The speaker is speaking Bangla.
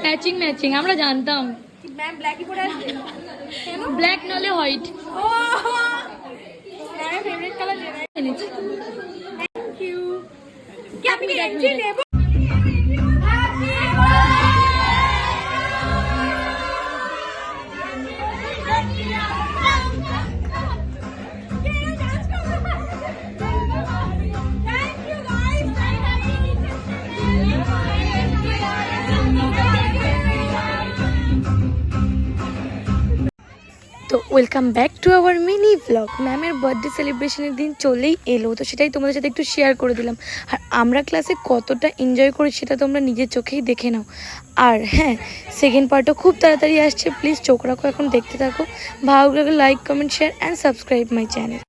ম্যাচিং ম্যাচিং আমরা জানতাম ম্যাম ব্ল্যাকই পরে আসবে কেন ব্ল্যাক নলে হোয়াইট ও ম্যামের ফেভারিট কালার যেটা এনেছি থ্যাংক ইউ কি আমি এন্ট্রি নেব তো welcome back to our mini blog. ম্যামের বার্থডে সেলিব্রেশনের দিন চলেই এলো, তো সেটাই তোমাদের সাথে একটু শেয়ার করে দিলাম। আর আমরা ক্লাসে কতটা এনজয় করি সেটা তোমরা নিজের চোখেই দেখে নাও। আর হ্যাঁ, সেকেন্ড পার্টও খুব তাড়াতাড়ি আসছে, প্লিজ চোখ রাখো, এখন দেখতে থাকো। ভালো লাগলে like comment share and subscribe my channel.